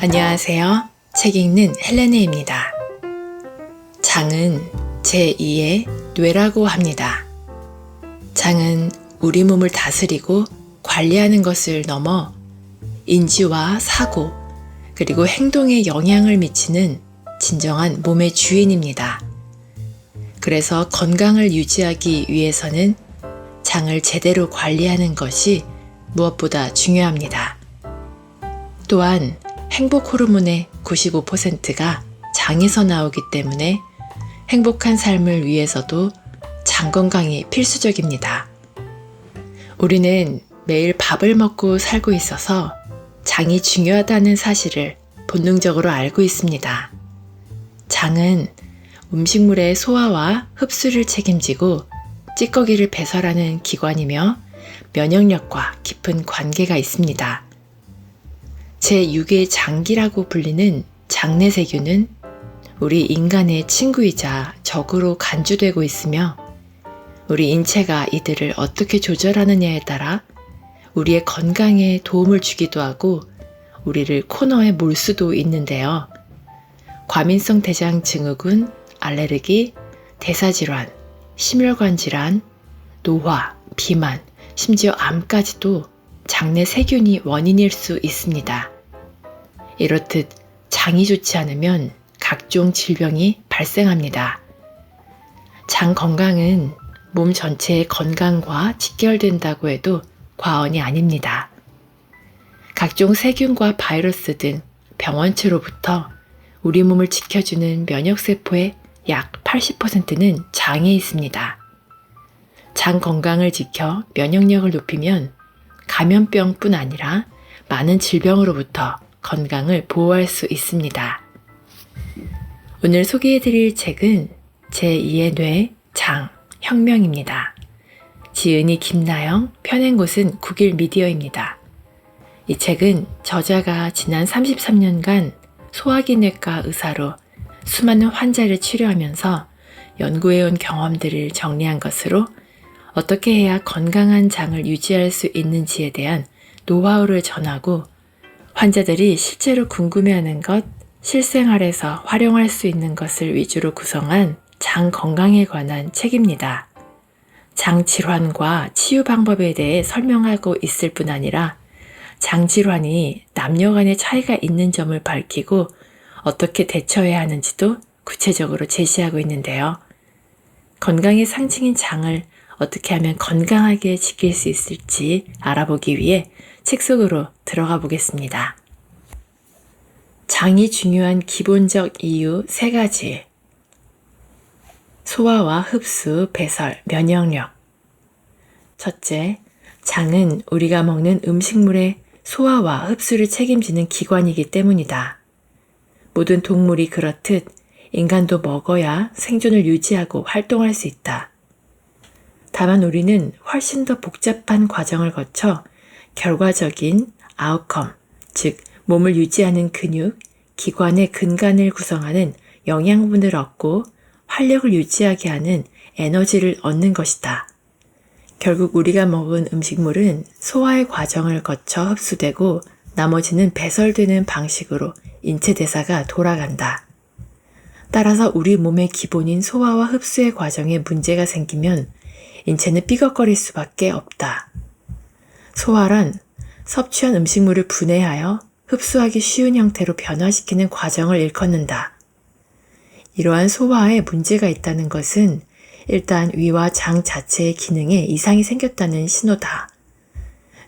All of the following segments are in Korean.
안녕하세요. 책 읽는 헬레네입니다. 장은 제2의 뇌라고 합니다. 장은 우리 몸을 다스리고 관리하는 것을 넘어 인지와 사고, 그리고 행동에 영향을 미치는 진정한 몸의 주인입니다. 그래서 건강을 유지하기 위해서는 장을 제대로 관리하는 것이 무엇보다 중요합니다. 또한 행복 호르몬의 95%가 장에서 나오기 때문에 행복한 삶을 위해서도 장 건강이 필수적입니다. 우리는 매일 밥을 먹고 살고 있어서 장이 중요하다는 사실을 본능적으로 알고 있습니다. 장은 음식물의 소화와 흡수를 책임지고 찌꺼기를 배설하는 기관이며 면역력과 깊은 관계가 있습니다. 제6의 장기라고 불리는 장내세균은 우리 인간의 친구이자 적으로 간주되고 있으며 우리 인체가 이들을 어떻게 조절하느냐에 따라 우리의 건강에 도움을 주기도 하고 우리를 코너에 몰 수도 있는데요. 과민성 대장 증후군, 알레르기, 대사질환, 심혈관 질환, 노화, 비만, 심지어 암까지도 장내 세균이 원인일 수 있습니다. 이렇듯 장이 좋지 않으면 각종 질병이 발생합니다. 장 건강은 몸 전체의 건강과 직결된다고 해도 과언이 아닙니다. 각종 세균과 바이러스 등 병원체로부터 우리 몸을 지켜주는 면역세포의 약 80%는 장에 있습니다. 장 건강을 지켜 면역력을 높이면 감염병뿐 아니라 많은 질병으로부터 건강을 보호할 수 있습니다. 오늘 소개해드릴 책은 제2의 뇌, 장, 혁명입니다. 지은이 김나영, 펴낸 곳은 국일미디어입니다. 이 책은 저자가 지난 33년간 소화기내과 의사로 수많은 환자를 치료하면서 연구해온 경험들을 정리한 것으로 어떻게 해야 건강한 장을 유지할 수 있는지에 대한 노하우를 전하고 환자들이 실제로 궁금해하는 것, 실생활에서 활용할 수 있는 것을 위주로 구성한 장 건강에 관한 책입니다. 장 질환과 치유 방법에 대해 설명하고 있을 뿐 아니라 장 질환이 남녀 간의 차이가 있는 점을 밝히고 어떻게 대처해야 하는지도 구체적으로 제시하고 있는데요. 건강의 상징인 장을 어떻게 하면 건강하게 지킬 수 있을지 알아보기 위해 책 속으로 들어가 보겠습니다. 장이 중요한 기본적 이유 3가지. 소화와 흡수, 배설, 면역력. 첫째, 장은 우리가 먹는 음식물의 소화와 흡수를 책임지는 기관이기 때문이다. 모든 동물이 그렇듯 인간도 먹어야 생존을 유지하고 활동할 수 있다. 다만 우리는 훨씬 더 복잡한 과정을 거쳐 결과적인 아웃컴, 즉 몸을 유지하는 근육, 기관의 근간을 구성하는 영양분을 얻고 활력을 유지하게 하는 에너지를 얻는 것이다. 결국 우리가 먹은 음식물은 소화의 과정을 거쳐 흡수되고 나머지는 배설되는 방식으로 인체 대사가 돌아간다. 따라서 우리 몸의 기본인 소화와 흡수의 과정에 문제가 생기면 인체는 삐걱거릴 수밖에 없다. 소화란 섭취한 음식물을 분해하여 흡수하기 쉬운 형태로 변화시키는 과정을 일컫는다. 이러한 소화에 문제가 있다는 것은 일단 위와 장 자체의 기능에 이상이 생겼다는 신호다.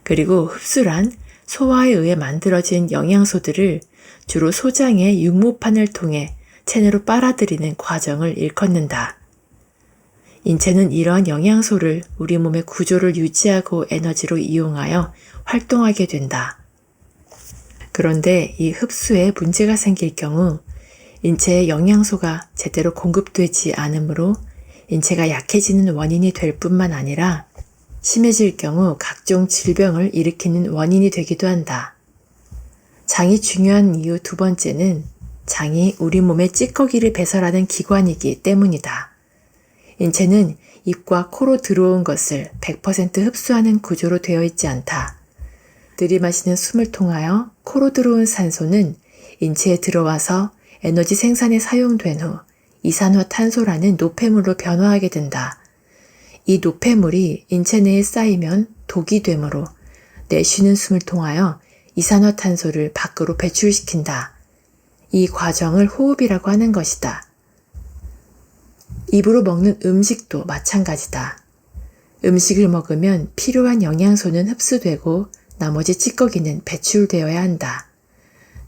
그리고 흡수란 소화에 의해 만들어진 영양소들을 주로 소장의 육모판을 통해 체내로 빨아들이는 과정을 일컫는다. 인체는 이러한 영양소를 우리 몸의 구조를 유지하고 에너지로 이용하여 활동하게 된다. 그런데 이 흡수에 문제가 생길 경우 인체에 영양소가 제대로 공급되지 않으므로 인체가 약해지는 원인이 될 뿐만 아니라 심해질 경우 각종 질병을 일으키는 원인이 되기도 한다. 장이 중요한 이유 2번째는 장이 우리 몸의 찌꺼기를 배설하는 기관이기 때문이다. 인체는 입과 코로 들어온 것을 100% 흡수하는 구조로 되어 있지 않다. 들이마시는 숨을 통하여 코로 들어온 산소는 인체에 들어와서 에너지 생산에 사용된 후 이산화탄소라는 노폐물로 변화하게 된다. 이 노폐물이 인체 내에 쌓이면 독이 되므로 내쉬는 숨을 통하여 이산화탄소를 밖으로 배출시킨다. 이 과정을 호흡이라고 하는 것이다. 입으로 먹는 음식도 마찬가지다. 음식을 먹으면 필요한 영양소는 흡수되고 나머지 찌꺼기는 배출되어야 한다.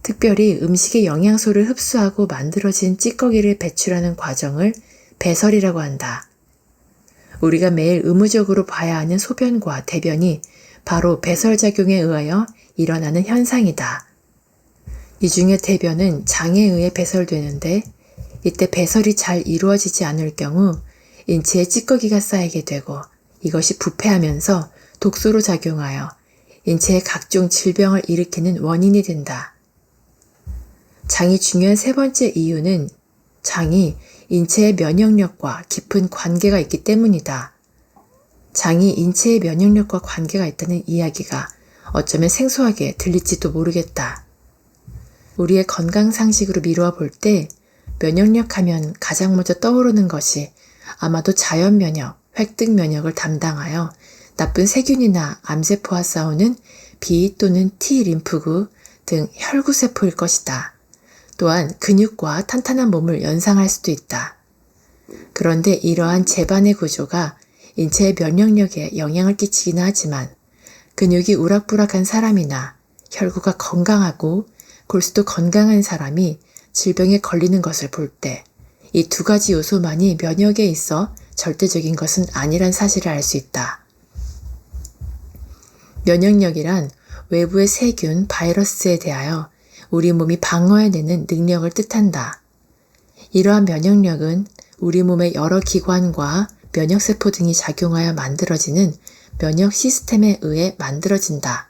특별히 음식의 영양소를 흡수하고 만들어진 찌꺼기를 배출하는 과정을 배설이라고 한다. 우리가 매일 의무적으로 봐야 하는 소변과 대변이 바로 배설작용에 의하여 일어나는 현상이다. 이 중에 대변은 장에 의해 배설되는데 이때 배설이 잘 이루어지지 않을 경우 인체에 찌꺼기가 쌓이게 되고 이것이 부패하면서 독소로 작용하여 인체에 각종 질병을 일으키는 원인이 된다. 장이 중요한 세 번째 이유는 장이 인체의 면역력과 깊은 관계가 있기 때문이다. 장이 인체의 면역력과 관계가 있다는 이야기가 어쩌면 생소하게 들릴지도 모르겠다. 우리의 건강 상식으로 미루어 볼 때 면역력 하면 가장 먼저 떠오르는 것이 아마도 자연 면역, 획득 면역을 담당하여 나쁜 세균이나 암세포와 싸우는 B 또는 T 림프구 등 혈구세포일 것이다. 또한 근육과 탄탄한 몸을 연상할 수도 있다. 그런데 이러한 제반의 구조가 인체의 면역력에 영향을 끼치기는 하지만 근육이 우락부락한 사람이나 혈구가 건강하고 골수도 건강한 사람이 질병에 걸리는 것을 볼 때 이 두 가지 요소만이 면역에 있어 절대적인 것은 아니란 사실을 알 수 있다. 면역력이란 외부의 세균, 바이러스에 대하여 우리 몸이 방어해내는 능력을 뜻한다. 이러한 면역력은 우리 몸의 여러 기관과 면역세포 등이 작용하여 만들어지는 면역 시스템에 의해 만들어진다.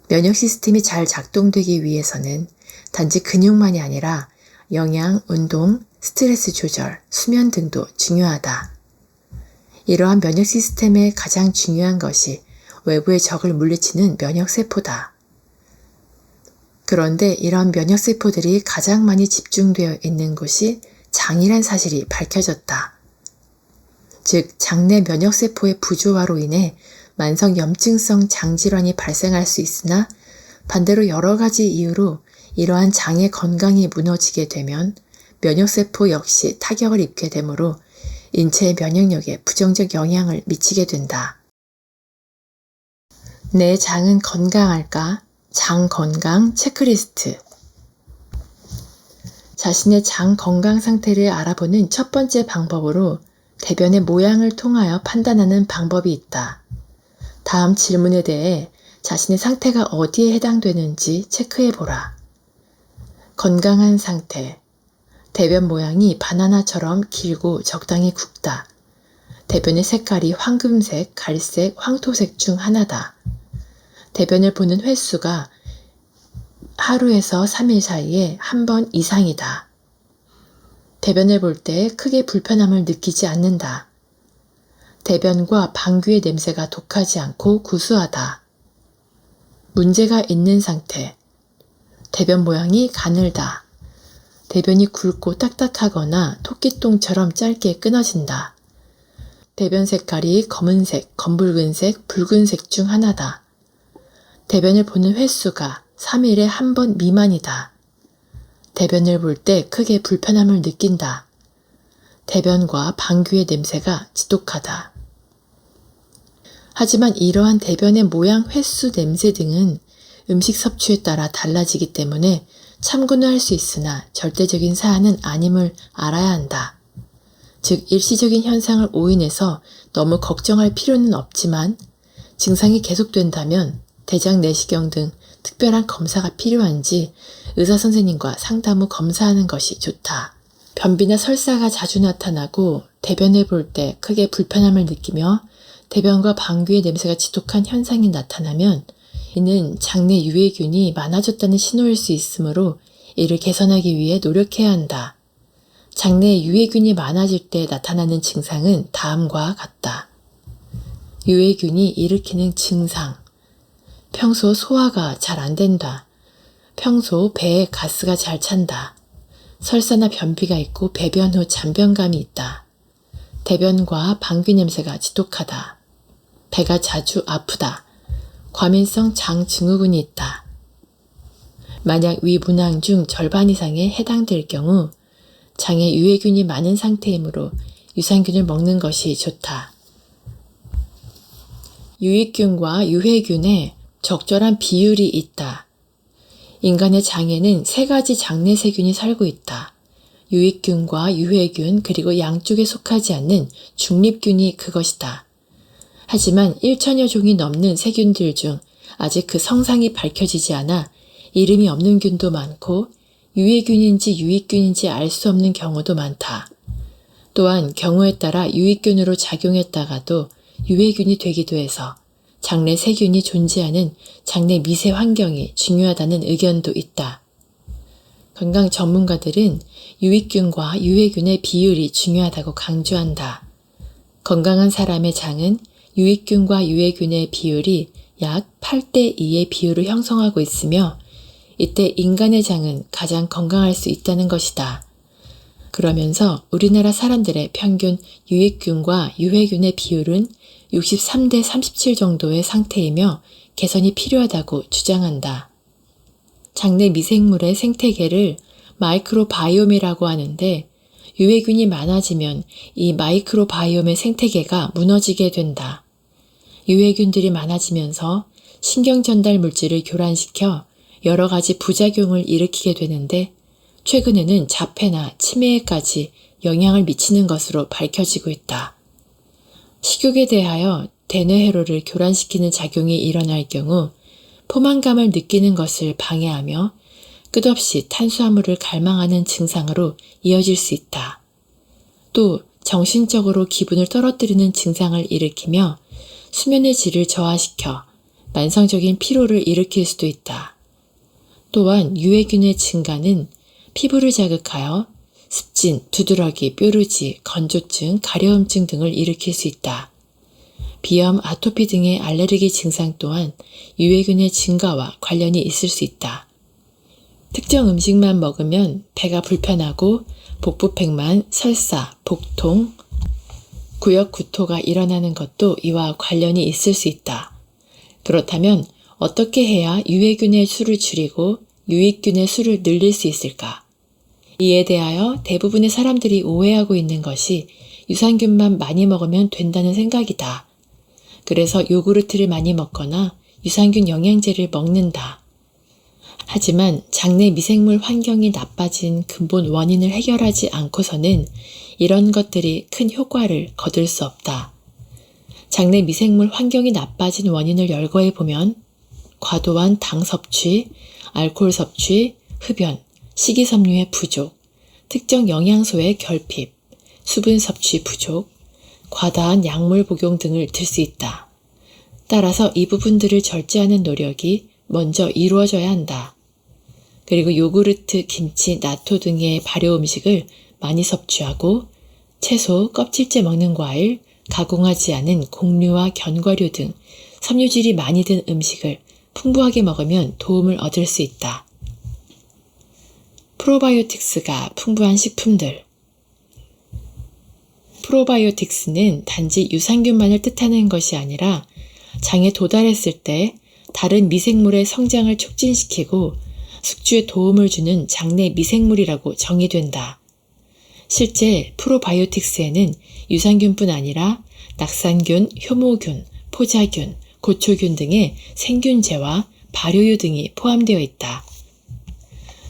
면역 시스템이 잘 작동되기 위해서는 단지 근육만이 아니라 영양, 운동, 스트레스 조절, 수면 등도 중요하다. 이러한 면역 시스템의 가장 중요한 것이 외부의 적을 물리치는 면역세포다. 그런데 이러한 면역세포들이 가장 많이 집중되어 있는 곳이 장이란 사실이 밝혀졌다. 즉, 장내 면역세포의 부조화로 인해 만성 염증성 장질환이 발생할 수 있으나 반대로 여러 가지 이유로 이러한 장의 건강이 무너지게 되면 면역세포 역시 타격을 입게 되므로 인체의 면역력에 부정적 영향을 미치게 된다. 내 장은 건강할까? 장 건강 체크리스트. 자신의 장 건강 상태를 알아보는 첫 번째 방법으로 대변의 모양을 통하여 판단하는 방법이 있다. 다음 질문에 대해 자신의 상태가 어디에 해당되는지 체크해보라. 건강한 상태. 대변 모양이 바나나처럼 길고 적당히 굵다. 대변의 색깔이 황금색, 갈색, 황토색 중 하나다. 대변을 보는 횟수가 하루에서 3일 사이에 한 번 이상이다. 대변을 볼 때 크게 불편함을 느끼지 않는다. 대변과 방귀의 냄새가 독하지 않고 구수하다. 문제가 있는 상태. 대변 모양이 가늘다. 대변이 굵고 딱딱하거나 토끼똥처럼 짧게 끊어진다. 대변 색깔이 검은색, 검붉은색, 붉은색 중 하나다. 대변을 보는 횟수가 3일에 한 번 미만이다. 대변을 볼 때 크게 불편함을 느낀다. 대변과 방귀의 냄새가 지독하다. 하지만 이러한 대변의 모양, 횟수, 냄새 등은 음식 섭취에 따라 달라지기 때문에 참고는 할 수 있으나 절대적인 사안은 아님을 알아야 한다. 즉, 일시적인 현상을 오인해서 너무 걱정할 필요는 없지만 증상이 계속된다면 대장 내시경 등 특별한 검사가 필요한지 의사 선생님과 상담 후 검사하는 것이 좋다. 변비나 설사가 자주 나타나고 대변을 볼 때 크게 불편함을 느끼며 대변과 방귀의 냄새가 지독한 현상이 나타나면 이는 장내 유해균이 많아졌다는 신호일 수 있으므로 이를 개선하기 위해 노력해야 한다. 장내에 유해균이 많아질 때 나타나는 증상은 다음과 같다. 유해균이 일으키는 증상. 평소 소화가 잘 안 된다. 평소 배에 가스가 잘 찬다. 설사나 변비가 있고 배변 후 잔변감이 있다. 대변과 방귀 냄새가 지독하다. 배가 자주 아프다. 과민성 장 증후군이 있다. 만약 위 문항 중 절반 이상에 해당될 경우 장에 유해균이 많은 상태이므로 유산균을 먹는 것이 좋다. 유익균과 유해균에 적절한 비율이 있다. 인간의 장에는 3가지 장내 세균이 살고 있다. 유익균과 유해균 그리고 양쪽에 속하지 않는 중립균이 그것이다. 하지만 1천여 종이 넘는 세균들 중 아직 그 성상이 밝혀지지 않아 이름이 없는 균도 많고 유해균인지 유익균인지 알 수 없는 경우도 많다. 또한 경우에 따라 유익균으로 작용했다가도 유해균이 되기도 해서 장내 세균이 존재하는 장내 미세 환경이 중요하다는 의견도 있다. 건강 전문가들은 유익균과 유해균의 비율이 중요하다고 강조한다. 건강한 사람의 장은 유익균과 유해균의 비율이 약 8대 2의 비율을 형성하고 있으며 이때 인간의 장은 가장 건강할 수 있다는 것이다. 그러면서 우리나라 사람들의 평균 유익균과 유해균의 비율은 63대 37 정도의 상태이며 개선이 필요하다고 주장한다. 장내 미생물의 생태계를 마이크로바이옴이라고 하는데 유해균이 많아지면 이 마이크로바이옴의 생태계가 무너지게 된다. 유해균들이 많아지면서 신경전달 물질을 교란시켜 여러 가지 부작용을 일으키게 되는데 최근에는 자폐나 치매에까지 영향을 미치는 것으로 밝혀지고 있다. 식욕에 대하여 대뇌회로를 교란시키는 작용이 일어날 경우 포만감을 느끼는 것을 방해하며 끝없이 탄수화물을 갈망하는 증상으로 이어질 수 있다. 또 정신적으로 기분을 떨어뜨리는 증상을 일으키며 수면의 질을 저하시켜 만성적인 피로를 일으킬 수도 있다. 또한 유해균의 증가는 피부를 자극하여 습진, 두드러기, 뾰루지, 건조증, 가려움증 등을 일으킬 수 있다. 비염, 아토피 등의 알레르기 증상 또한 유해균의 증가와 관련이 있을 수 있다. 특정 음식만 먹으면 배가 불편하고 복부팽만, 설사, 복통, 구역구토가 일어나는 것도 이와 관련이 있을 수 있다. 그렇다면 어떻게 해야 유해균의 수를 줄이고 유익균의 수를 늘릴 수 있을까? 이에 대하여 대부분의 사람들이 오해하고 있는 것이 유산균만 많이 먹으면 된다는 생각이다. 그래서 요구르트를 많이 먹거나 유산균 영양제를 먹는다. 하지만 장내 미생물 환경이 나빠진 근본 원인을 해결하지 않고서는 이런 것들이 큰 효과를 거둘 수 없다. 장내 미생물 환경이 나빠진 원인을 열거해 보면 과도한 당 섭취, 알코올 섭취, 흡연, 식이섬유의 부족, 특정 영양소의 결핍, 수분 섭취 부족, 과다한 약물 복용 등을 들 수 있다. 따라서 이 부분들을 절제하는 노력이 먼저 이루어져야 한다. 그리고 요구르트, 김치, 나토 등의 발효 음식을 많이 섭취하고 채소, 껍질째 먹는 과일, 가공하지 않은 곡류와 견과류 등 섬유질이 많이 든 음식을 풍부하게 먹으면 도움을 얻을 수 있다. 프로바이오틱스가 풍부한 식품들. 프로바이오틱스는 단지 유산균만을 뜻하는 것이 아니라 장에 도달했을 때 다른 미생물의 성장을 촉진시키고 숙주에 도움을 주는 장내 미생물이라고 정의된다. 실제 프로바이오틱스에는 유산균뿐 아니라 낙산균, 효모균, 포자균, 고초균 등의 생균제와 발효유 등이 포함되어 있다.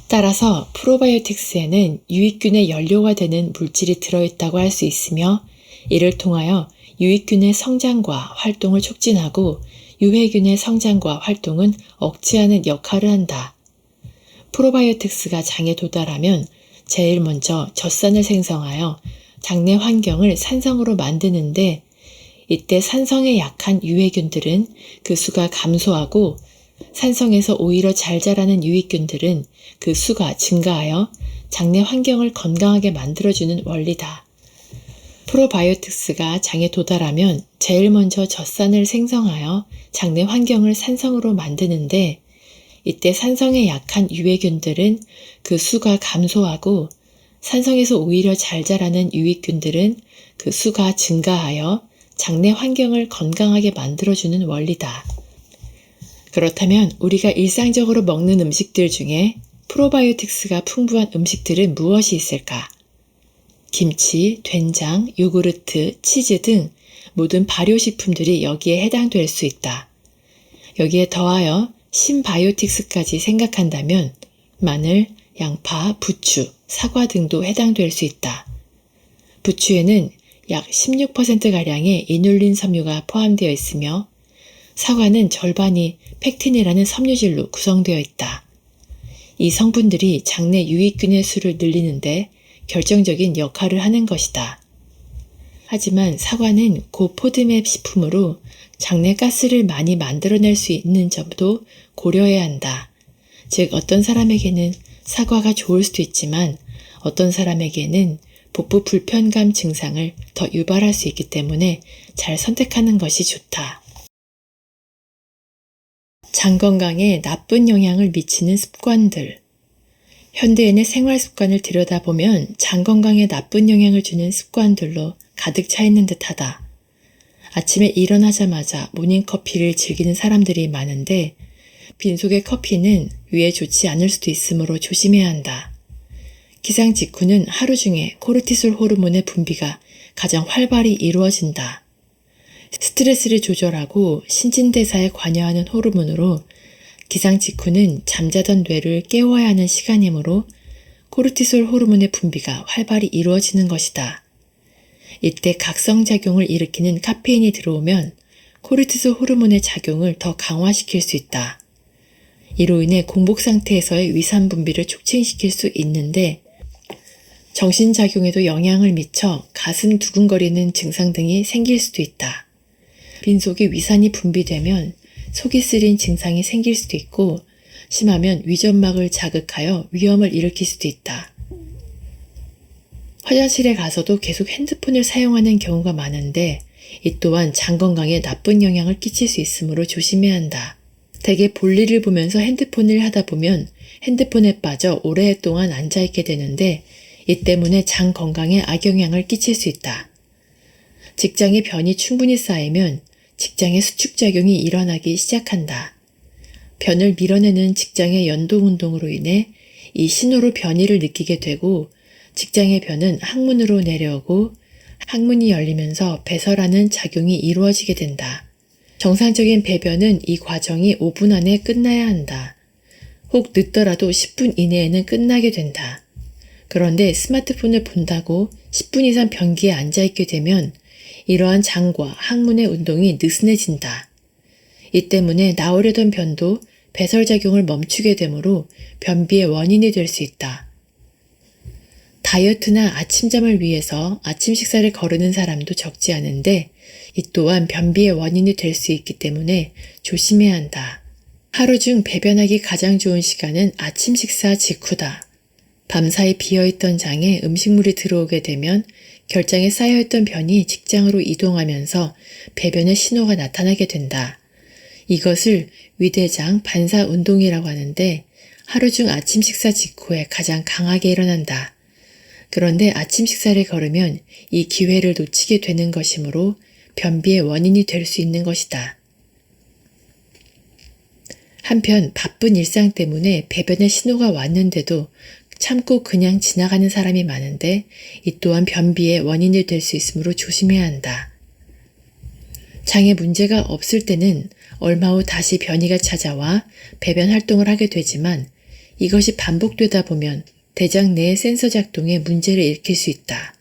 따라서 프로바이오틱스에는 유익균의 연료가 되는 물질이 들어있다고 할 수 있으며 이를 통하여 유익균의 성장과 활동을 촉진하고 유해균의 성장과 활동은 억제하는 역할을 한다. 프로바이오틱스가 장에 도달하면 제일 먼저 젖산을 생성하여 장내 환경을 산성으로 만드는데 이때 산성에 약한 유해균들은 그 수가 감소하고 산성에서 오히려 잘 자라는 유익균들은 그 수가 증가하여 장내 환경을 건강하게 만들어주는 원리다. 프로바이오틱스가 장에 도달하면 제일 먼저 젖산을 생성하여 장내 환경을 산성으로 만드는데 이때 산성에 약한 유해균들은 그 수가 감소하고 산성에서 오히려 잘 자라는 유익균들은 그 수가 증가하여 장내 환경을 건강하게 만들어주는 원리다. 그렇다면 우리가 일상적으로 먹는 음식들 중에 프로바이오틱스가 풍부한 음식들은 무엇이 있을까? 김치, 된장, 요구르트, 치즈 등 모든 발효식품들이 여기에 해당될 수 있다. 여기에 더하여 신바이오틱스까지 생각한다면 마늘, 양파, 부추, 사과 등도 해당될 수 있다. 부추에는 약 16%가량의 이눌린 섬유가 포함되어 있으며 사과는 절반이 팩틴이라는 섬유질로 구성되어 있다. 이 성분들이 장내 유익균의 수를 늘리는데 결정적인 역할을 하는 것이다. 하지만 사과는 고포드맵 식품으로 장내 가스를 많이 만들어낼 수 있는 점도 고려해야 한다. 즉 어떤 사람에게는 사과가 좋을 수도 있지만 어떤 사람에게는 복부 불편감 증상을 더 유발할 수 있기 때문에 잘 선택하는 것이 좋다. 장 건강에 나쁜 영향을 미치는 습관들. 현대인의 생활 습관을 들여다보면 장 건강에 나쁜 영향을 주는 습관들로 가득 차 있는 듯하다. 아침에 일어나자마자 모닝커피를 즐기는 사람들이 많은데 빈속의 커피는 위에 좋지 않을 수도 있으므로 조심해야 한다. 기상 직후는 하루 중에 코르티솔 호르몬의 분비가 가장 활발히 이루어진다. 스트레스를 조절하고 신진대사에 관여하는 호르몬으로 기상 직후는 잠자던 뇌를 깨워야 하는 시간이므로 코르티솔 호르몬의 분비가 활발히 이루어지는 것이다. 이때 각성작용을 일으키는 카페인이 들어오면 코르티솔 호르몬의 작용을 더 강화시킬 수 있다. 이로 인해 공복 상태에서의 위산 분비를 촉진시킬 수 있는데 정신작용에도 영향을 미쳐 가슴 두근거리는 증상 등이 생길 수도 있다. 빈속에 위산이 분비되면 속이 쓰린 증상이 생길 수도 있고 심하면 위점막을 자극하여 위험을 일으킬 수도 있다. 화장실에 가서도 계속 핸드폰을 사용하는 경우가 많은데 이 또한 장 건강에 나쁜 영향을 끼칠 수 있으므로 조심해야 한다. 대개 볼일을 보면서 핸드폰을 하다 보면 핸드폰에 빠져 오랫동안 앉아있게 되는데 이 때문에 장 건강에 악영향을 끼칠 수 있다. 직장에 변이 충분히 쌓이면 직장의 수축작용이 일어나기 시작한다. 변을 밀어내는 직장의 연동운동으로 인해 이 신호로 변이를 느끼게 되고 직장의 변은 항문으로 내려오고 항문이 열리면서 배설하는 작용이 이루어지게 된다. 정상적인 배변은 이 과정이 5분 안에 끝나야 한다. 혹 늦더라도 10분 이내에는 끝나게 된다. 그런데 스마트폰을 본다고 10분 이상 변기에 앉아있게 되면 이러한 장과 항문의 운동이 느슨해진다. 이 때문에 나오려던 변도 배설작용을 멈추게 되므로 변비의 원인이 될 수 있다. 다이어트나 아침잠을 위해서 아침 식사를 거르는 사람도 적지 않은데 이 또한 변비의 원인이 될 수 있기 때문에 조심해야 한다. 하루 중 배변하기 가장 좋은 시간은 아침 식사 직후다. 밤사이 비어있던 장에 음식물이 들어오게 되면 결장에 쌓여있던 변이 직장으로 이동하면서 배변의 신호가 나타나게 된다. 이것을 위대장 반사 운동이라고 하는데 하루 중 아침 식사 직후에 가장 강하게 일어난다. 그런데 아침 식사를 거르면 이 기회를 놓치게 되는 것이므로 변비의 원인이 될 수 있는 것이다. 한편 바쁜 일상 때문에 배변의 신호가 왔는데도 참고 그냥 지나가는 사람이 많은데 이 또한 변비의 원인이 될 수 있으므로 조심해야 한다. 장에 문제가 없을 때는 얼마 후 다시 변이가 찾아와 배변 활동을 하게 되지만 이것이 반복되다 보면 대장 내의 센서 작동에 문제를 일으킬 수 있다.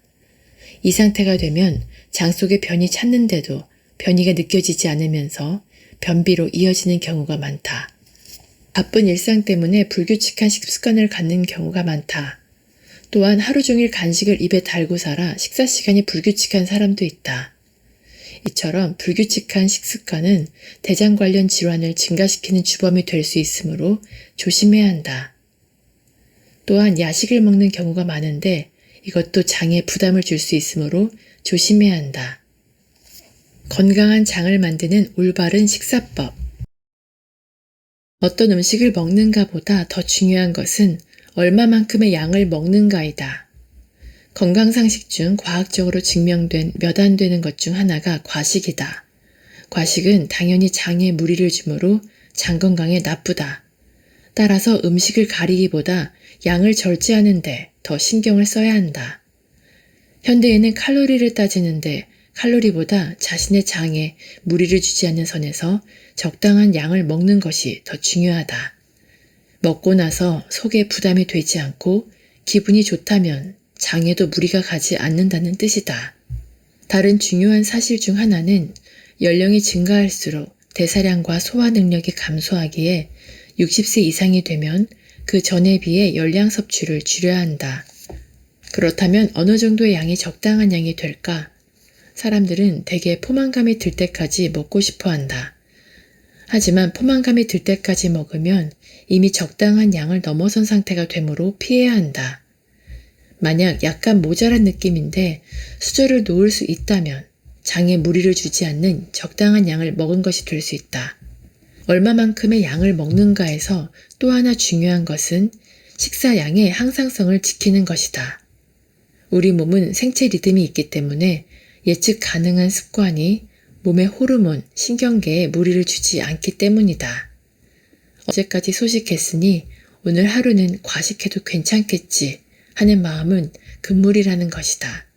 이 상태가 되면 장 속에 변이 찾는데도 변이가 느껴지지 않으면서 변비로 이어지는 경우가 많다. 바쁜 일상 때문에 불규칙한 식습관을 갖는 경우가 많다. 또한 하루 종일 간식을 입에 달고 살아 식사 시간이 불규칙한 사람도 있다. 이처럼 불규칙한 식습관은 대장 관련 질환을 증가시키는 주범이 될 수 있으므로 조심해야 한다. 또한 야식을 먹는 경우가 많은데 이것도 장에 부담을 줄 수 있으므로 조심해야 한다. 건강한 장을 만드는 올바른 식사법. 어떤 음식을 먹는가보다 더 중요한 것은 얼마만큼의 양을 먹는가이다. 건강상식 중 과학적으로 증명된 몇 안 되는 것 중 하나가 과식이다. 과식은 당연히 장에 무리를 주므로 장 건강에 나쁘다. 따라서 음식을 가리기보다 양을 절제하는데 더 신경을 써야 한다. 현대인은 칼로리를 따지는데 칼로리보다 자신의 장에 무리를 주지 않는 선에서 적당한 양을 먹는 것이 더 중요하다. 먹고 나서 속에 부담이 되지 않고 기분이 좋다면 장에도 무리가 가지 않는다는 뜻이다. 다른 중요한 사실 중 하나는 연령이 증가할수록 대사량과 소화 능력이 감소하기에 60세 이상이 되면 그 전에 비해 열량 섭취를 줄여야 한다. 그렇다면 어느 정도의 양이 적당한 양이 될까? 사람들은 대개 포만감이 들 때까지 먹고 싶어 한다. 하지만 포만감이 들 때까지 먹으면 이미 적당한 양을 넘어선 상태가 되므로 피해야 한다. 만약 약간 모자란 느낌인데 수저를 놓을 수 있다면 장에 무리를 주지 않는 적당한 양을 먹은 것이 될 수 있다. 얼마만큼의 양을 먹는가에서 또 하나 중요한 것은 식사량의 항상성을 지키는 것이다. 우리 몸은 생체 리듬이 있기 때문에 예측 가능한 습관이 몸의 호르몬, 신경계에 무리를 주지 않기 때문이다. 어제까지 소식했으니 오늘 하루는 과식해도 괜찮겠지 하는 마음은 금물이라는 것이다.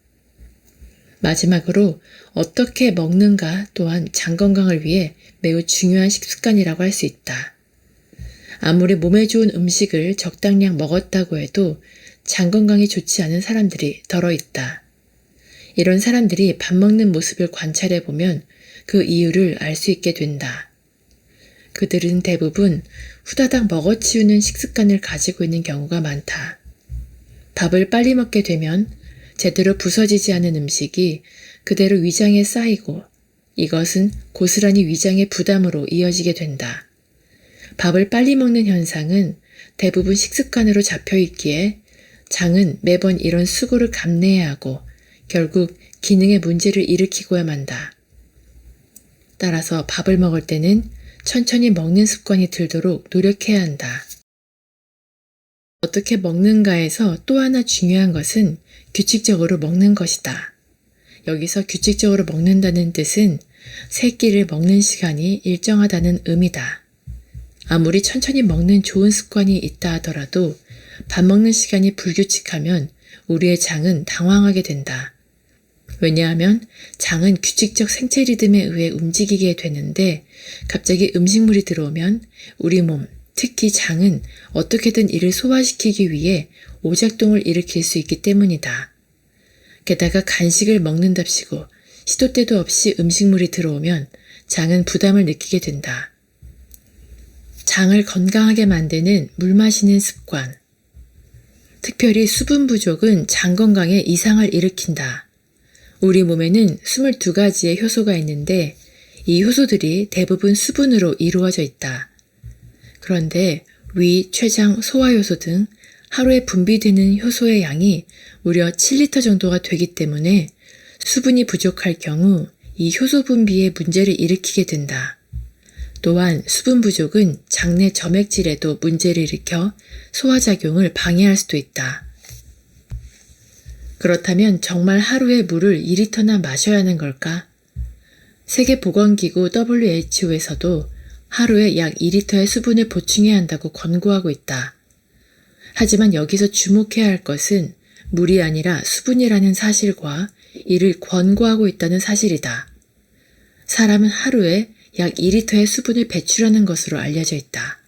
마지막으로 어떻게 먹는가 또한 장 건강을 위해 매우 중요한 식습관이라고 할 수 있다. 아무리 몸에 좋은 음식을 적당량 먹었다고 해도 장 건강이 좋지 않은 사람들이 더러 있다. 이런 사람들이 밥 먹는 모습을 관찰해 보면 그 이유를 알 수 있게 된다. 그들은 대부분 후다닥 먹어치우는 식습관을 가지고 있는 경우가 많다. 밥을 빨리 먹게 되면 제대로 부서지지 않은 음식이 그대로 위장에 쌓이고 이것은 고스란히 위장의 부담으로 이어지게 된다. 밥을 빨리 먹는 현상은 대부분 식습관으로 잡혀 있기에 장은 매번 이런 수고를 감내해야 하고 결국 기능에 문제를 일으키고야 만다. 따라서 밥을 먹을 때는 천천히 먹는 습관이 들도록 노력해야 한다. 어떻게 먹는가에서 또 하나 중요한 것은 규칙적으로 먹는 것이다. 여기서 규칙적으로 먹는다는 뜻은 세 끼를 먹는 시간이 일정하다는 의미다. 아무리 천천히 먹는 좋은 습관이 있다 하더라도 밥 먹는 시간이 불규칙하면 우리의 장은 당황하게 된다. 왜냐하면 장은 규칙적 생체 리듬에 의해 움직이게 되는데 갑자기 음식물이 들어오면 우리 몸, 특히 장은 어떻게든 이를 소화시키기 위해 오작동을 일으킬 수 있기 때문이다. 게다가 간식을 먹는답시고 시도 때도 없이 음식물이 들어오면 장은 부담을 느끼게 된다. 장을 건강하게 만드는 물 마시는 습관. 특별히 수분 부족은 장 건강에 이상을 일으킨다. 우리 몸에는 22가지의 효소가 있는데 이 효소들이 대부분 수분으로 이루어져 있다. 그런데 위, 췌장, 소화효소 등 하루에 분비되는 효소의 양이 무려 7리터 정도가 되기 때문에 수분이 부족할 경우 이 효소 분비에 문제를 일으키게 된다. 또한 수분 부족은 장내 점액질에도 문제를 일으켜 소화작용을 방해할 수도 있다. 그렇다면 정말 하루에 물을 2리터나 마셔야 하는 걸까? 세계보건기구 WHO에서도 하루에 약 2리터의 수분을 보충해야 한다고 권고하고 있다. 하지만 여기서 주목해야 할 것은 물이 아니라 수분이라는 사실과 이를 권고하고 있다는 사실이다. 사람은 하루에 약 2리터의 수분을 배출하는 것으로 알려져 있다.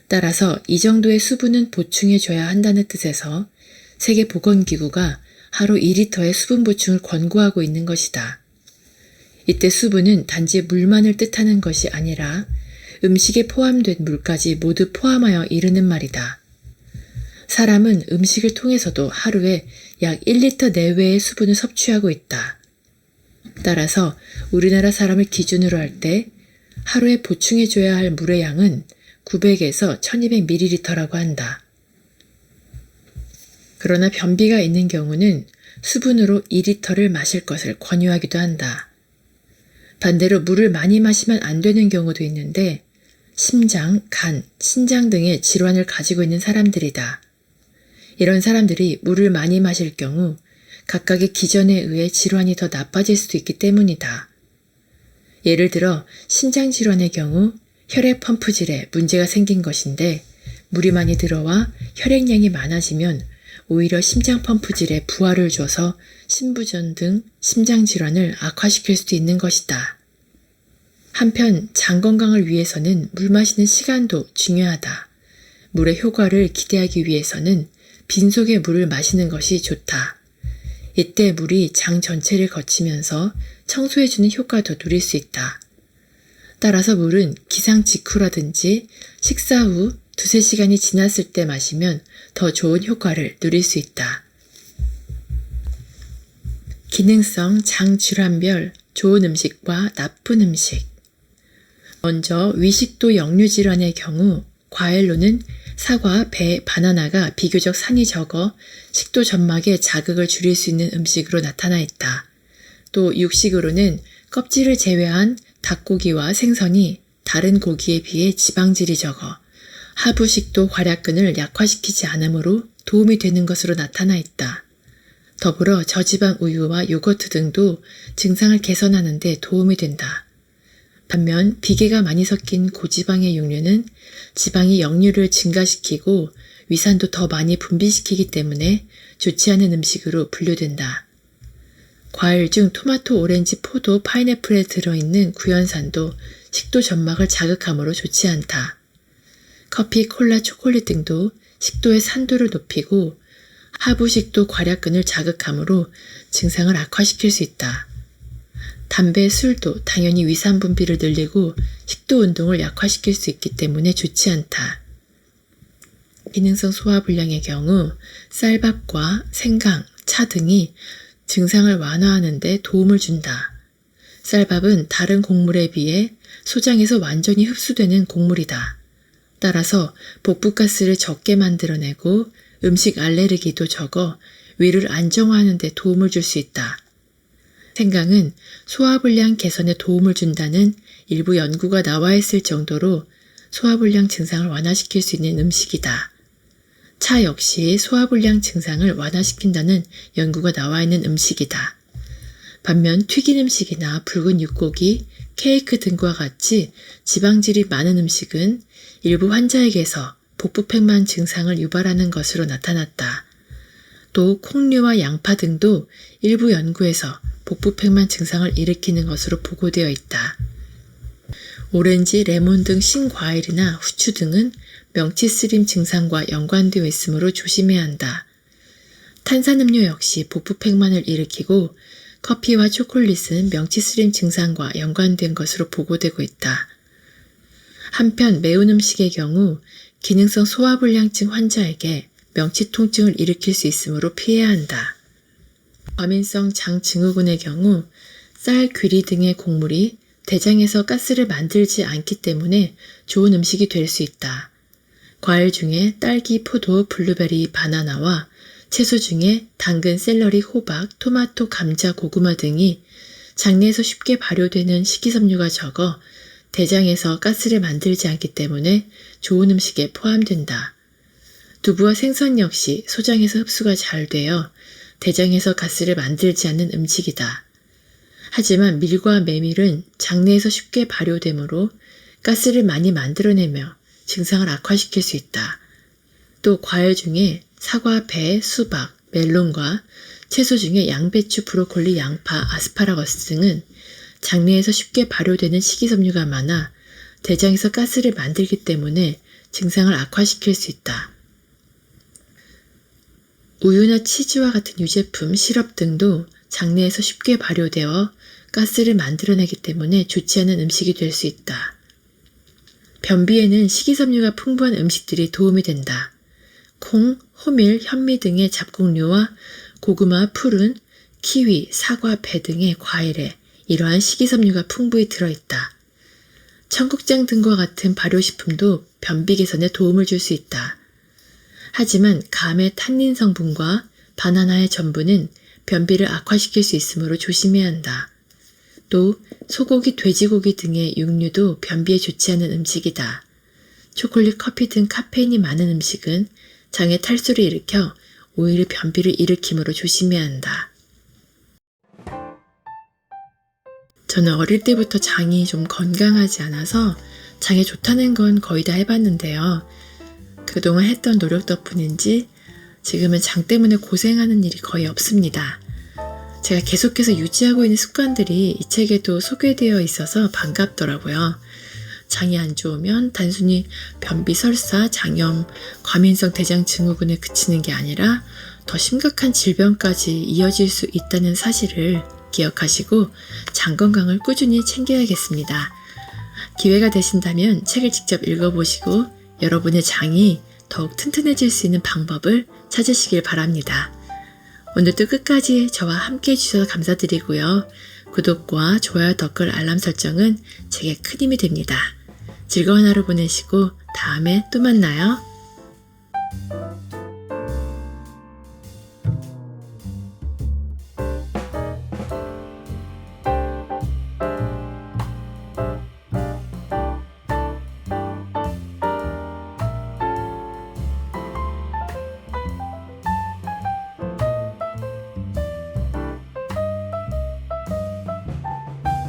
따라서 이 정도의 수분은 보충해줘야 한다는 뜻에서 세계보건기구가 하루 2리터의 수분 보충을 권고하고 있는 것이다. 이때 수분은 단지 물만을 뜻하는 것이 아니라 음식에 포함된 물까지 모두 포함하여 이르는 말이다. 사람은 음식을 통해서도 하루에 약 1리터 내외의 수분을 섭취하고 있다. 따라서 우리나라 사람을 기준으로 할 때 하루에 보충해줘야 할 물의 양은 900에서 1200ml라고 한다. 그러나 변비가 있는 경우는 수분으로 2리터를 마실 것을 권유하기도 한다. 반대로 물을 많이 마시면 안 되는 경우도 있는데 심장, 간, 신장 등의 질환을 가지고 있는 사람들이다. 이런 사람들이 물을 많이 마실 경우 각각의 기전에 의해 질환이 더 나빠질 수도 있기 때문이다. 예를 들어 신장 질환의 경우 혈액 펌프질에 문제가 생긴 것인데 물이 많이 들어와 혈액량이 많아지면 오히려 심장 펌프질에 부하를 줘서 심부전 등 심장 질환을 악화시킬 수도 있는 것이다. 한편 장 건강을 위해서는 물 마시는 시간도 중요하다. 물의 효과를 기대하기 위해서는 빈속에 물을 마시는 것이 좋다. 이때 물이 장 전체를 거치면서 청소해주는 효과도 누릴 수 있다. 따라서 물은 기상 직후라든지 식사 후 2-3시간이 지났을 때 마시면 더 좋은 효과를 누릴 수 있다. 기능성 장 질환별 좋은 음식과 나쁜 음식. 먼저 위식도 역류 질환의 경우 과일로는 사과, 배, 바나나가 비교적 산이 적어 식도 점막의 자극을 줄일 수 있는 음식으로 나타나 있다. 또 육식으로는 껍질을 제외한 닭고기와 생선이 다른 고기에 비해 지방질이 적어 하부식도 괄약근을 약화시키지 않으므로 도움이 되는 것으로 나타나 있다. 더불어 저지방 우유와 요거트 등도 증상을 개선하는 데 도움이 된다. 반면 비계가 많이 섞인 고지방의 육류는 지방이 역류를 증가시키고 위산도 더 많이 분비시키기 때문에 좋지 않은 음식으로 분류된다. 과일 중 토마토, 오렌지, 포도, 파인애플에 들어있는 구연산도 식도 점막을 자극하므로 좋지 않다. 커피, 콜라, 초콜릿 등도 식도의 산도를 높이고 하부식도 괄약근을 자극하므로 증상을 악화시킬 수 있다. 담배, 술도 당연히 위산 분비를 늘리고 식도 운동을 약화시킬 수 있기 때문에 좋지 않다. 기능성 소화불량의 경우 쌀밥과 생강, 차 등이 증상을 완화하는 데 도움을 준다. 쌀밥은 다른 곡물에 비해 소장에서 완전히 흡수되는 곡물이다. 따라서 복부가스를 적게 만들어내고 음식 알레르기도 적어 위를 안정화하는 데 도움을 줄 수 있다. 생강은 소화불량 개선에 도움을 준다는 일부 연구가 나와 있을 정도로 소화불량 증상을 완화시킬 수 있는 음식이다. 차 역시 소화불량 증상을 완화시킨다는 연구가 나와 있는 음식이다. 반면 튀긴 음식이나 붉은 육고기, 케이크 등과 같이 지방질이 많은 음식은 일부 환자에게서 복부팽만 증상을 유발하는 것으로 나타났다. 또 콩류와 양파 등도 일부 연구에서 복부팽만 증상을 일으키는 것으로 보고되어 있다. 오렌지, 레몬 등 신과일이나 후추 등은 명치쓰림 증상과 연관되어 있으므로 조심해야 한다. 탄산음료 역시 복부팽만을 일으키고 커피와 초콜릿은 명치쓰림 증상과 연관된 것으로 보고되고 있다. 한편 매운 음식의 경우 기능성 소화불량증 환자에게 명치 통증을 일으킬 수 있으므로 피해야 한다. 과민성 장증후군의 경우 쌀, 귀리 등의 곡물이 대장에서 가스를 만들지 않기 때문에 좋은 음식이 될 수 있다. 과일 중에 딸기, 포도, 블루베리, 바나나와 채소 중에 당근, 샐러리, 호박, 토마토, 감자, 고구마 등이 장내에서 쉽게 발효되는 식이섬유가 적어 대장에서 가스를 만들지 않기 때문에 좋은 음식에 포함된다. 두부와 생선 역시 소장에서 흡수가 잘 되어 대장에서 가스를 만들지 않는 음식이다. 하지만 밀과 메밀은 장내에서 쉽게 발효되므로 가스를 많이 만들어내며 증상을 악화시킬 수 있다. 또 과일 중에 사과, 배, 수박, 멜론과 채소 중에 양배추, 브로콜리, 양파, 아스파라거스 등은 장내에서 쉽게 발효되는 식이섬유가 많아 대장에서 가스를 만들기 때문에 증상을 악화시킬 수 있다. 우유나 치즈와 같은 유제품, 시럽 등도 장내에서 쉽게 발효되어 가스를 만들어내기 때문에 좋지 않은 음식이 될 수 있다. 변비에는 식이섬유가 풍부한 음식들이 도움이 된다. 콩, 호밀, 현미 등의 잡곡류와 고구마, 푸른, 키위, 사과, 배 등의 과일에 이러한 식이섬유가 풍부히 들어있다. 청국장 등과 같은 발효식품도 변비 개선에 도움을 줄 수 있다. 하지만 감의 탄닌 성분과 바나나의 전분은 변비를 악화시킬 수 있으므로 조심해야 한다. 또 소고기, 돼지고기 등의 육류도 변비에 좋지 않은 음식이다. 초콜릿, 커피 등 카페인이 많은 음식은 장에 탈수를 일으켜 오히려 변비를 일으키므로 조심해야 한다. 저는 어릴 때부터 장이 좀 건강하지 않아서 장에 좋다는 건 거의 다 해봤는데요. 그동안 했던 노력 덕분인지 지금은 장 때문에 고생하는 일이 거의 없습니다. 제가 계속해서 유지하고 있는 습관들이 이 책에도 소개되어 있어서 반갑더라고요. 장이 안 좋으면 단순히 변비, 설사, 장염, 과민성 대장 증후군에 그치는 게 아니라 더 심각한 질병까지 이어질 수 있다는 사실을 기억하시고 장 건강을 꾸준히 챙겨야겠습니다. 기회가 되신다면 책을 직접 읽어보시고 여러분의 장이 더욱 튼튼해질 수 있는 방법을 찾으시길 바랍니다. 오늘도 끝까지 저와 함께 해주셔서 감사드리고요. 구독과 좋아요, 댓글, 알람 설정은 제게 큰 힘이 됩니다. 즐거운 하루 보내시고 다음에 또 만나요.